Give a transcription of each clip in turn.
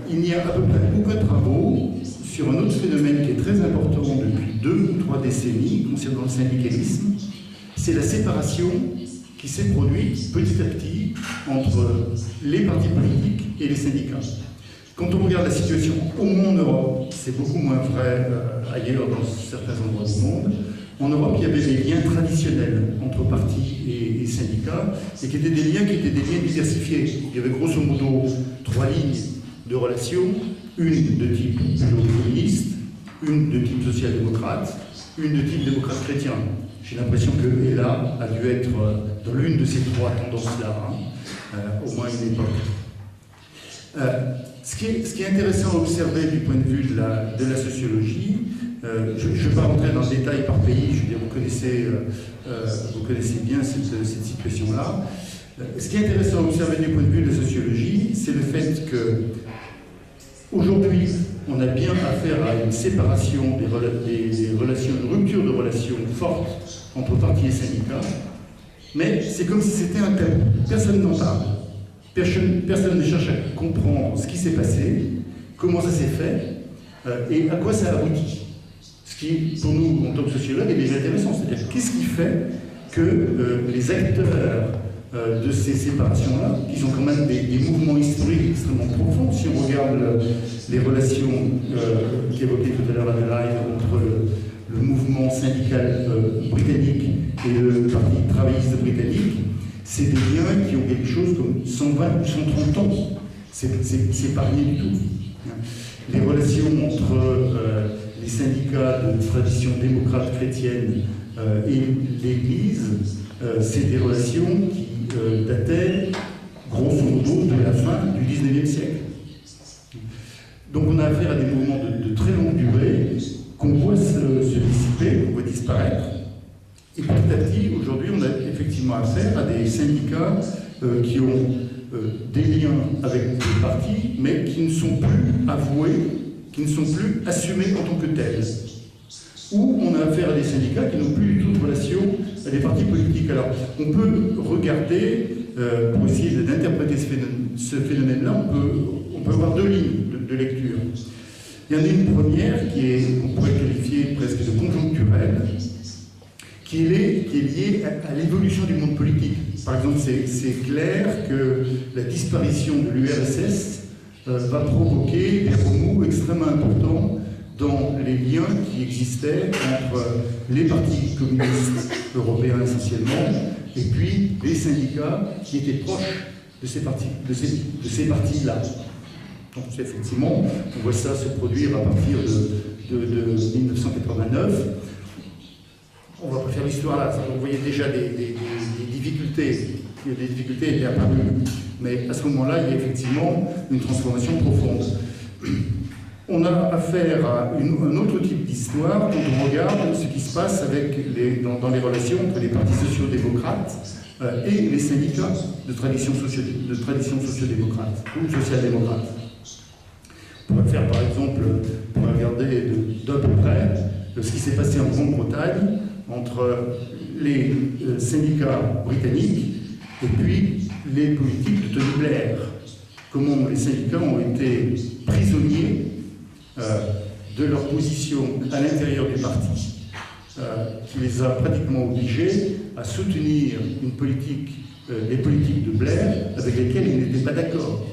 il n'y a à peu près aucun travaux sur un autre phénomène qui est très important depuis 2 ou 3 décennies concernant le syndicalisme, c'est la séparation qui s'est produite petit à petit entre les partis politiques et les syndicats. Quand on regarde la situation au moins en Europe, c'est beaucoup moins vrai ailleurs dans certains endroits du monde. En Europe, il y avait des liens traditionnels entre partis et syndicats, et qui étaient des liens diversifiés. Il y avait grosso modo 3 lignes de relations, une de type communiste, une de type social-démocrate, une de type démocrate-chrétien. J'ai l'impression que Ella a dû être dans l'une de ces 3 tendances-là, au moins à une époque. Ce qui est intéressant à observer du point de vue de la sociologie, je ne vais pas rentrer dans le détail par pays, je veux dire, vous connaissez bien cette situation-là. Ce qui est intéressant à observer du point de vue de la sociologie, c'est le fait que aujourd'hui, on a bien affaire à une séparation des relations, une rupture de relations forte entre partis et syndicats, mais c'est comme si c'était un tabou. Personne n'en parle. Personne ne cherche à comprendre ce qui s'est passé, comment ça s'est fait et à quoi ça aboutit. Ce qui, pour nous, en tant que sociologues, est déjà intéressant. C'est-à-dire, qu'est-ce qui fait que les acteurs de ces séparations-là, qui sont quand même des mouvements historiques extrêmement profonds, si on regarde les relations qu'évoquait tout à l'heure Adelaide entre le mouvement syndical britannique et le Parti travailliste britannique, c'est des liens qui ont quelque chose comme 120 ou 130 ans. C'est pas rien du tout. Les relations entre les syndicats de tradition démocrate chrétienne et l'Église, c'est des relations qui dataient, grosso modo, de la fin du XIXe siècle. Donc on a affaire à des mouvements de très longue durée qu'on voit se dissiper, qu'on voit disparaître. Et petit à petit, aujourd'hui, on a effectivement affaire à des syndicats qui ont des liens avec des partis, mais qui ne sont plus avoués, qui ne sont plus assumés en tant que tels. Ou on a affaire à des syndicats qui n'ont plus du tout de relation à des partis politiques. Alors, on peut regarder, pour essayer d'interpréter ce phénomène-là, on peut avoir 2 lignes de lecture. Il y en a une première qu'on pourrait qualifier presque de conjoncturelle, qui est liée à l'évolution du monde politique. Par exemple, c'est clair que la disparition de l'URSS va provoquer des remous extrêmement importants dans les liens qui existaient entre les partis communistes européens essentiellement et puis les syndicats qui étaient proches de ces partis-là. Donc effectivement, on voit ça se produire à partir de 1989. On va pas faire l'histoire là, vous voyez déjà des difficultés. Des difficultés étaient apparues. Mais à ce moment-là, il y a effectivement une transformation profonde. On a affaire à un autre type d'histoire quand on regarde ce qui se passe dans les relations entre les partis sociaux-démocrates et les syndicats de tradition socio-démocrate ou social-démocrate. On pourrait faire par exemple, pour regarder d'à peu près ce qui s'est passé en Grande-Bretagne entre les syndicats britanniques et puis les politiques de Tony Blair. Comment les syndicats ont été prisonniers de leur position à l'intérieur du parti, qui les a pratiquement obligés à soutenir les politiques de Blair avec lesquelles ils n'étaient pas d'accord.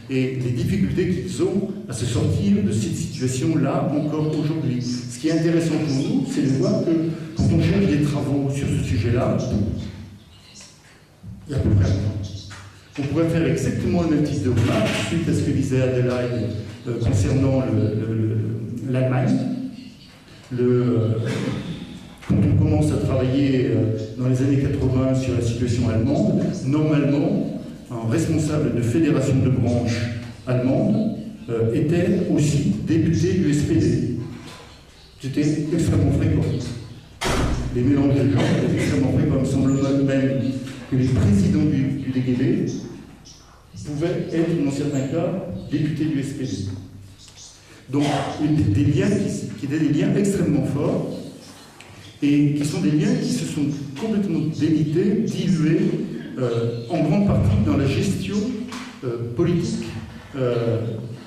Et les difficultés qu'ils ont à se sortir de cette situation-là encore aujourd'hui. Ce qui est intéressant pour nous, c'est de voir que quand on cherche des travaux sur ce sujet-là, il y a à peu près rien. On pourrait faire exactement le même type de remarque suite à ce que disait Adelaide concernant l'Allemagne. Quand on commence à travailler dans les années 80 sur la situation allemande, normalement, un responsable de fédération de branches allemande était aussi député du SPD. C'était extrêmement fréquent. Les mélanges de gens étaient extrêmement fréquents. Il me semble même que les présidents du DGB pouvaient être, dans certains cas, députés du SPD. Donc, des liens qui étaient des liens extrêmement forts et qui sont des liens qui se sont complètement délités, dilués, en grande partie dans la gestion politique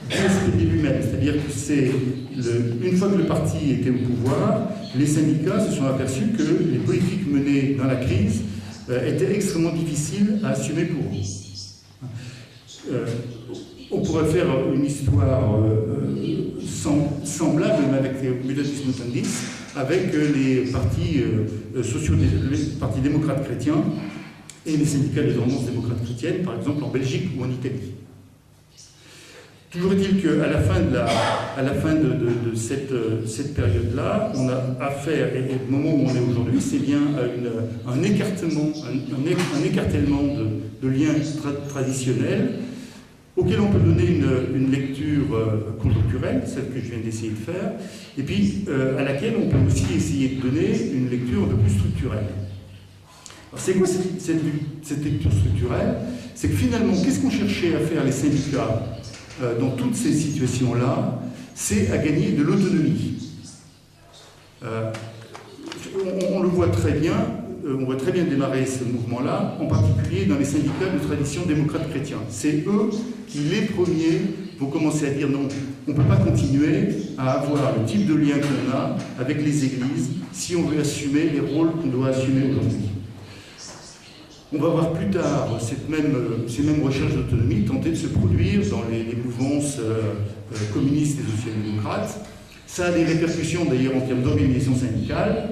du SPD lui-même. C'est-à-dire que une fois que le parti était au pouvoir, les syndicats se sont aperçus que les politiques menées dans la crise étaient extrêmement difficiles à assumer pour eux. On pourrait faire une histoire semblable, mais avec les Mutatis Mutandis, avec les partis les partis démocrates chrétiens et les syndicats de tendance démocrate chrétienne, par exemple en Belgique ou en Italie. Toujours est-il qu'à la fin de cette période-là, on a affaire, et au moment où on est aujourd'hui, c'est bien un écartèlement de liens traditionnels auquel on peut donner une lecture conjoncturelle, celle que je viens d'essayer de faire, et puis à laquelle on peut aussi essayer de donner une lecture un peu plus structurelle. Alors c'est quoi cette lecture structurelle? C'est que finalement, qu'est-ce qu'ont cherché à faire les syndicats dans toutes ces situations-là? C'est à gagner de l'autonomie. On le voit très bien, on voit très bien démarrer ce mouvement-là, en particulier dans les syndicats de tradition démocrate chrétien. C'est eux qui, les premiers, vont commencer à dire non, on ne peut pas continuer à avoir le type de lien qu'on a avec les églises si on veut assumer les rôles qu'on doit assumer aujourd'hui. On va voir plus tard ces mêmes recherches d'autonomie tenter de se produire dans les mouvances communistes et social-démocrates. Ça a des répercussions d'ailleurs en termes d'organisation syndicale.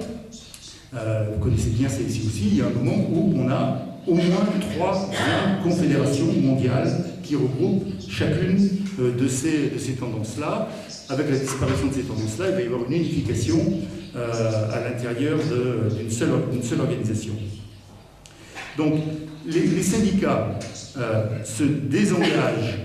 Vous connaissez bien celle-ci aussi. Il y a un moment où on a au moins 3 confédérations mondiales qui regroupent chacune de ces tendances-là. Avec la disparition de ces tendances-là, il va y avoir une unification à l'intérieur d'une seule organisation. Donc, les syndicats se désengagent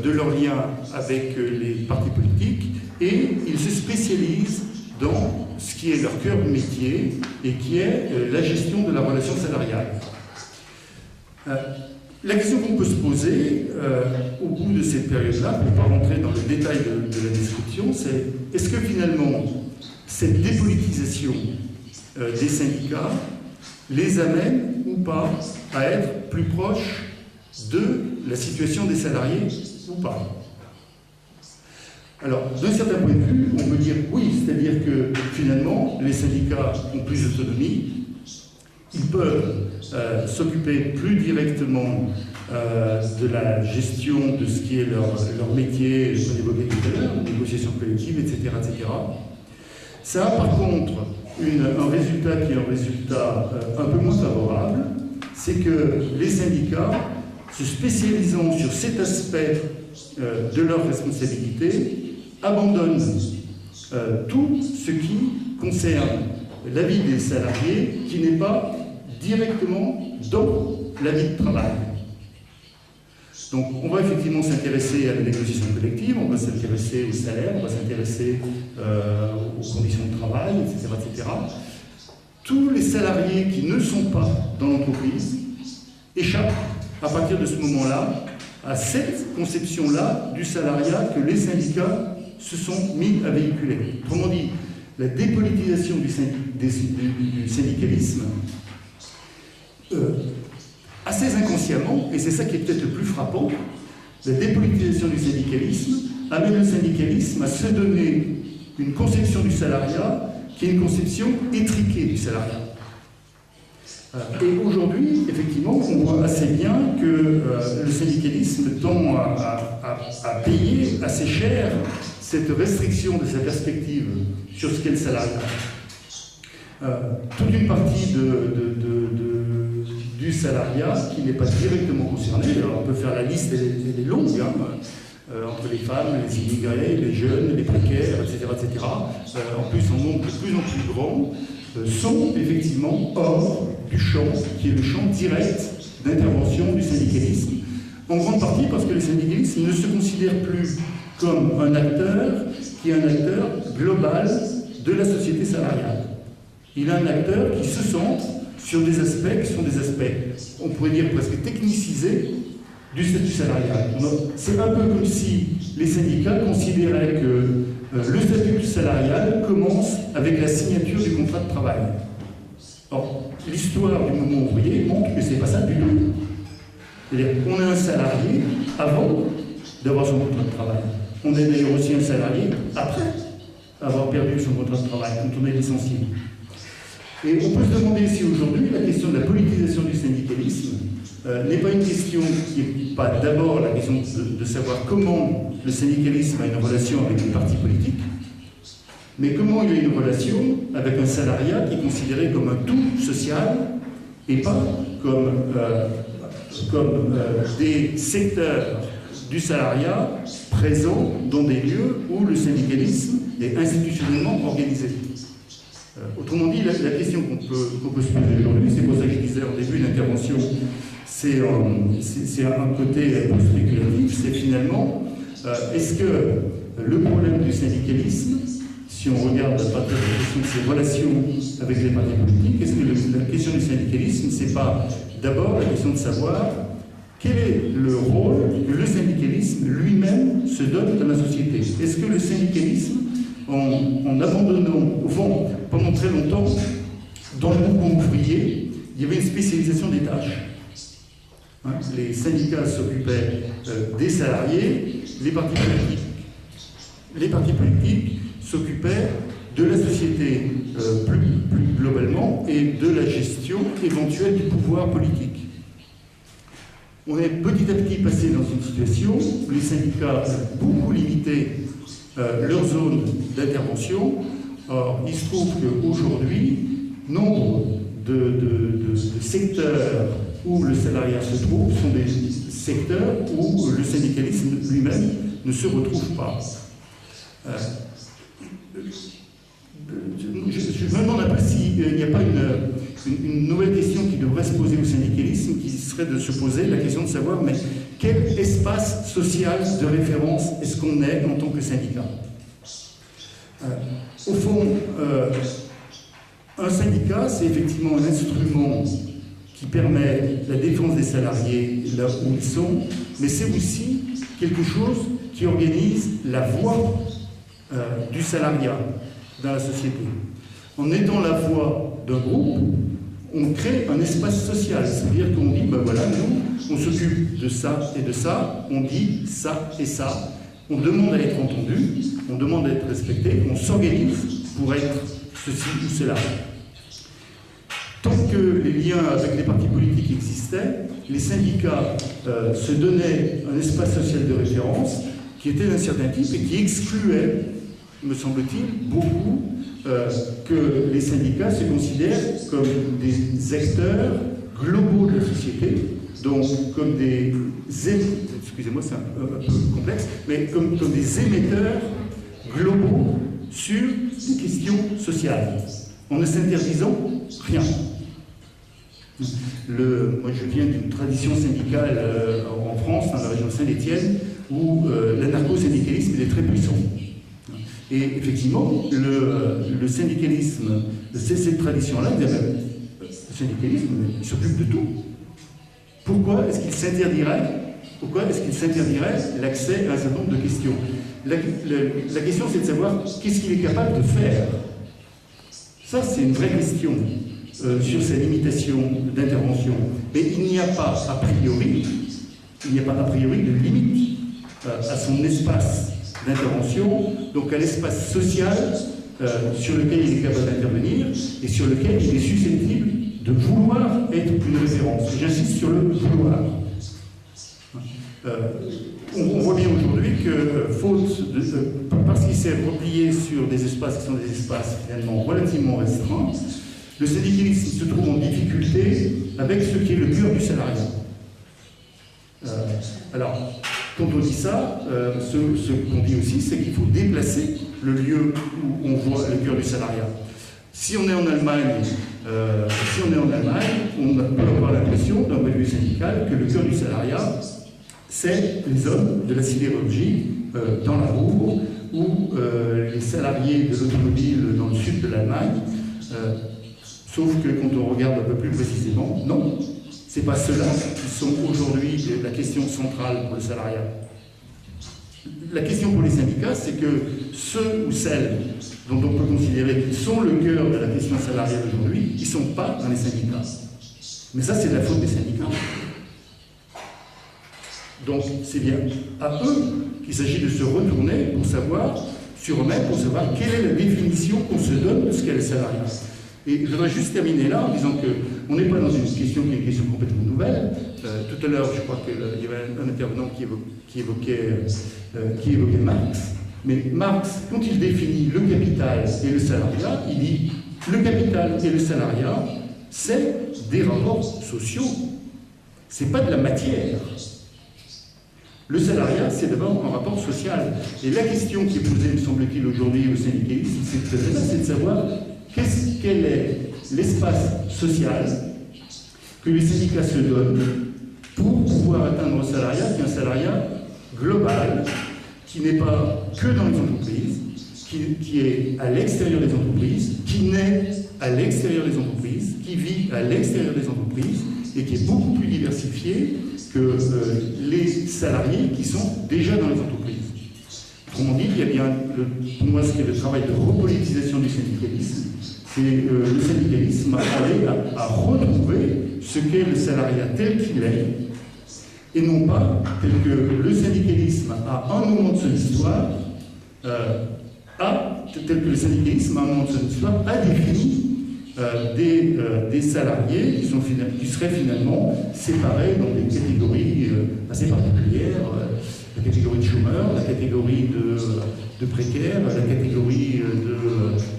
de leur lien avec les partis politiques et ils se spécialisent dans ce qui est leur cœur de métier et qui est la gestion de la relation salariale. La question qu'on peut se poser au bout de cette période-là, pour ne pas rentrer dans le détail de la description, c'est est-ce que finalement cette dépolitisation des syndicats les amène ou pas à être plus proches de la situation des salariés ou pas? Alors, d'un certain point de vue, on peut dire oui, c'est-à-dire que finalement, les syndicats ont plus d'autonomie, ils peuvent s'occuper plus directement de la gestion de ce qui est leur métier, je l'ai évoqué tout à l'heure, négociation collective, etc., etc. Ça a par contre un résultat qui est un résultat un peu moins favorable, c'est que les syndicats, se spécialisant sur cet aspect de leur responsabilité, abandonnent tout ce qui concerne la vie des salariés qui n'est pas directement dans la vie de travail. Donc on va effectivement s'intéresser à la négociation collective, on va s'intéresser au salaire, on va s'intéresser aux conditions de travail, etc., etc. Tous les salariés qui ne sont pas dans l'entreprise échappent à partir de ce moment-là à cette conception-là du salariat que les syndicats se sont mis à véhiculer. Autrement dit, la dépolitisation du syndicalisme, assez inconsciemment, et c'est ça qui est peut-être le plus frappant, la dépolitisation du syndicalisme amène le syndicalisme à se donner une conception du salariat qui est une conception étriquée du salariat. Et aujourd'hui, effectivement, on voit assez bien que le syndicalisme tend à payer assez cher cette restriction de sa perspective sur ce qu'est le salariat. Toute une partie du salariat qui n'est pas directement concernée, alors on peut faire la liste, elle est longue, entre les femmes, les immigrés, les jeunes, les précaires, etc., etc., en plus en nombre de plus en plus grand, sont effectivement hors du champ, qui est le champ direct d'intervention du syndicalisme. En grande partie parce que le syndicalisme ne se considère plus comme un acteur qui est un acteur global de la société salariale. Il est un acteur qui se centre sur des aspects qui sont des aspects, on pourrait dire presque technicisés, du statut salarial. C'est un peu comme si les syndicats considéraient que le statut salarial commence avec la signature du contrat de travail. Or, l'histoire du mouvement ouvrier montre que ce n'est pas ça du tout. C'est-à-dire qu'on a un salarié avant d'avoir son contrat de travail. On est d'ailleurs aussi un salarié après avoir perdu son contrat de travail, quand on est licencié. Et on peut se demander si aujourd'hui la question de la politisation du syndicalisme n'est pas une question qui n'est pas d'abord la question de savoir comment le syndicalisme a une relation avec les partis politiques, mais comment il a une relation avec un salariat qui est considéré comme un tout social et pas comme des secteurs du salariat présents dans des lieux où le syndicalisme est institutionnellement organisé. Autrement dit, la question qu'on peut se poser aujourd'hui, c'est pour ça que je disais en début d'intervention, c'est un côté un peu spéculatif, c'est finalement, est-ce que le problème du syndicalisme, si on regarde à partir de ses relations avec les partis politiques, est-ce que la question du syndicalisme, c'est pas d'abord la question de savoir quel est le rôle que le syndicalisme lui-même se donne dans la société? Est-ce que le syndicalisme, en abandonnant, au fond, pendant très longtemps, dans le mouvement ouvrier, il y avait une spécialisation des tâches. Hein, les syndicats s'occupaient des salariés, les partis politiques s'occupaient de la société plus globalement et de la gestion éventuelle du pouvoir politique. On est petit à petit passé dans une situation où les syndicats ont beaucoup limité leur zone d'intervention. Or, il se trouve qu'aujourd'hui, nombre de secteurs où le salariat se trouve sont des secteurs où le syndicalisme lui-même ne se retrouve pas. Je me demande un peu s'il n'y a pas une nouvelle question qui devrait se poser au syndicalisme, qui serait de se poser la question de savoir mais quel espace social de référence est-ce qu'on est en tant que syndicat? Au fond, un syndicat, c'est effectivement un instrument qui permet la défense des salariés là où ils sont, mais c'est aussi quelque chose qui organise la voix du salariat dans la société. En étant la voix d'un groupe, on crée un espace social, c'est-à-dire qu'on dit, ben voilà, nous, on s'occupe de ça et de ça, on dit ça et ça, on demande à être entendu, on demande à être respecté, on s'organise pour être ceci ou cela. Tant que les liens avec les partis politiques existaient, les syndicats se donnaient un espace social de référence qui était d'un certain type et qui excluait, me semble-t-il, beaucoup que les syndicats se considèrent comme des acteurs globaux de la société, donc comme des excusez-moi, c'est un peu complexe, mais comme des émetteurs globaux sur les questions sociales, en ne s'interdisant rien. Moi, je viens d'une tradition syndicale en France, dans la région de Saint-Étienne, où l'anarcho-syndicalisme est très puissant. Et effectivement, le syndicalisme, c'est cette tradition-là, le syndicalisme, il s'occupe de tout. Pourquoi est-ce qu'il s'interdirait l'accès à un certain nombre de questions? La question, c'est de savoir qu'est-ce qu'il est capable de faire. Ça, c'est une vraie question sur sa limitation d'intervention. Mais il n'y a pas a priori de limite à son espace d'intervention, donc à l'espace social sur lequel il est capable d'intervenir et sur lequel il est susceptible de vouloir être une référence. J'insiste sur le vouloir. On voit bien aujourd'hui que, parce qu'il s'est replié sur des espaces qui sont des espaces finalement relativement restreints, le syndicalisme se trouve en difficulté avec ce qui est le cœur du salariat. Alors, quand on dit ça, ce qu'on dit aussi, c'est qu'il faut déplacer le lieu où on voit le cœur du salariat. Si on est en Allemagne, on peut avoir l'impression, d'un point de vue syndical, que le cœur du salariat, c'est les hommes de la sidérurgie dans la Ruhr, ou les salariés de l'automobile dans le sud de l'Allemagne. Sauf que quand on regarde un peu plus précisément, non, ce n'est pas ceux-là qui sont aujourd'hui la question centrale pour le salariat. La question pour les syndicats, c'est que ceux ou celles dont on peut considérer qu'ils sont le cœur de la question salariale aujourd'hui, ils ne sont pas dans les syndicats. Mais ça, c'est de la faute des syndicats. Donc c'est bien à eux qu'il s'agit de se retourner pour savoir, sur eux-mêmes, pour savoir quelle est la définition qu'on se donne de ce qu'est le salariat. Et je voudrais juste terminer là en disant qu'on n'est pas dans une question qui est une question complètement nouvelle. Tout à l'heure, je crois qu'il y avait un intervenant qui évoquait Marx. Mais Marx, quand il définit le capital et le salariat, il dit le capital et le salariat, c'est des rapports sociaux. C'est pas de la matière. Le salariat, c'est d'abord un rapport social. Et la question qui est posée, me semble-t-il, aujourd'hui au syndicalisme, c'est de savoir quel est l'espace social que les syndicats se donnent pour pouvoir atteindre un salariat qui est un salariat global, qui n'est pas que dans les entreprises, qui est à l'extérieur des entreprises, qui naît à l'extérieur des entreprises, qui vit à l'extérieur des entreprises et qui est beaucoup plus diversifié que les salariés qui sont déjà dans les entreprises. Autrement dit, il y a bien, pour moi, ce qui est le travail de repolitisation du syndicalisme, c'est le syndicalisme à retrouver ce qu'est le salariat tel qu'il est, et non pas tel que le syndicalisme à un moment de son histoire tel que le syndicalisme à un moment de son histoire a défini des salariés qui seraient finalement séparés dans des catégories assez particulières, la catégorie de chômeurs, la catégorie de précaires, la catégorie de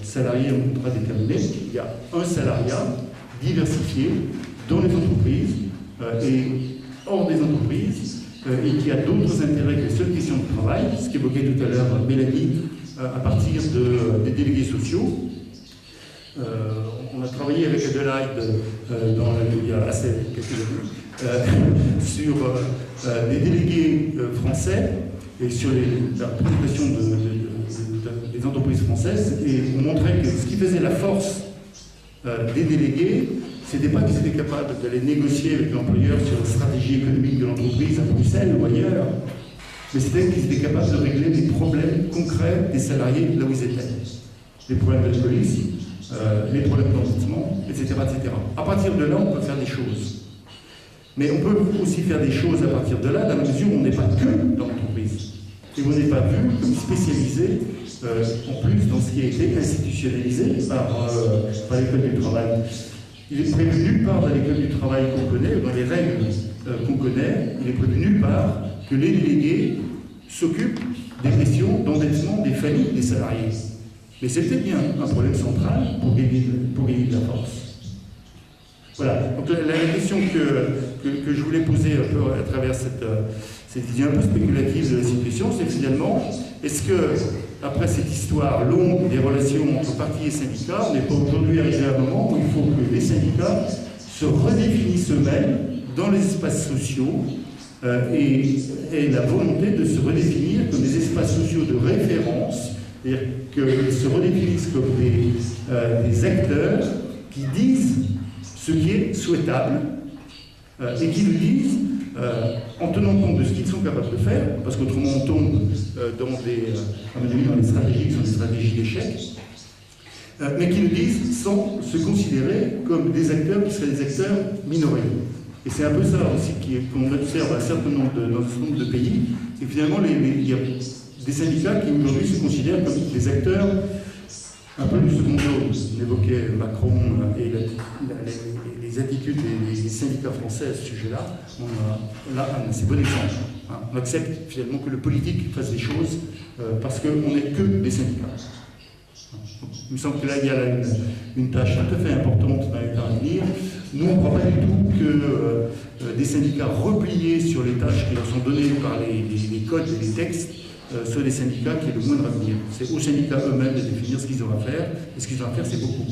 salariés en contrat déterminé. Il y a un salariat diversifié dans les entreprises et hors des entreprises et qui a d'autres intérêts que les seules questions de travail, ce qu'évoquait tout à l'heure Mélanie, à partir des délégués sociaux. On a travaillé avec Adelaide il y a assez quelques années sur des délégués français et sur la présentation des entreprises françaises, et on montrait que ce qui faisait la force des délégués, c'était pas qu'ils étaient capables d'aller négocier avec l'employeur sur la stratégie économique de l'entreprise à Bruxelles ou ailleurs, mais c'était qu'ils étaient capables de régler des problèmes concrets des salariés là où ils étaient. Les problèmes d'alcoolisme, les problèmes d'endettement, etc., etc. À partir de là, on peut faire des choses. Mais on peut aussi faire des choses à partir de là, dans la mesure où on n'est pas que dans l'entreprise. Et on n'est pas vu comme spécialisé, en plus, dans ce qui a été institutionnalisé par l'école du travail. Il est prévu nulle part dans l'école du travail qu'on connaît, dans les règles qu'on connaît, il est prévu nulle part que les délégués s'occupent des questions d'endettement des familles des salariés. Mais c'était bien un problème central pour gagner de la force. Voilà. Donc la question que je voulais poser un peu à travers cette idée un peu spéculative de la situation, c'est finalement, est-ce que, après cette histoire longue des relations entre partis et syndicats, on n'est pas aujourd'hui arrivé à un moment où il faut que les syndicats se redéfinissent eux-mêmes dans les espaces sociaux et la volonté de se redéfinir comme des espaces sociaux de référence, c'est-à-dire qu'ils se redéfinissent comme des acteurs qui disent ce qui est souhaitable et qui le disent en tenant compte de ce qu'ils sont capables de faire, parce qu'autrement on tombe dans des stratégies qui sont des stratégies d'échec, mais qui le disent sans se considérer comme des acteurs qui seraient des acteurs minorés. Et c'est un peu ça aussi qu'on observe dans un certain nombre de pays, c'est que finalement il y a des syndicats qui aujourd'hui se considèrent comme des acteurs un peu du second ordre. On évoquait Macron et les attitudes des syndicats français à ce sujet-là. On a un assez bon exemple. On accepte finalement que le politique fasse des choses parce qu'on n'est que des syndicats. Il me semble que là, il y a une tâche tout à fait importante dans les temps à venir. Nous, on ne croit pas du tout que des syndicats repliés sur les tâches qui leur sont données par les codes et les textes soient des syndicats qui aient le moindre avenir. C'est aux syndicats eux-mêmes de définir ce qu'ils ont à faire, et ce qu'ils ont à faire, c'est beaucoup.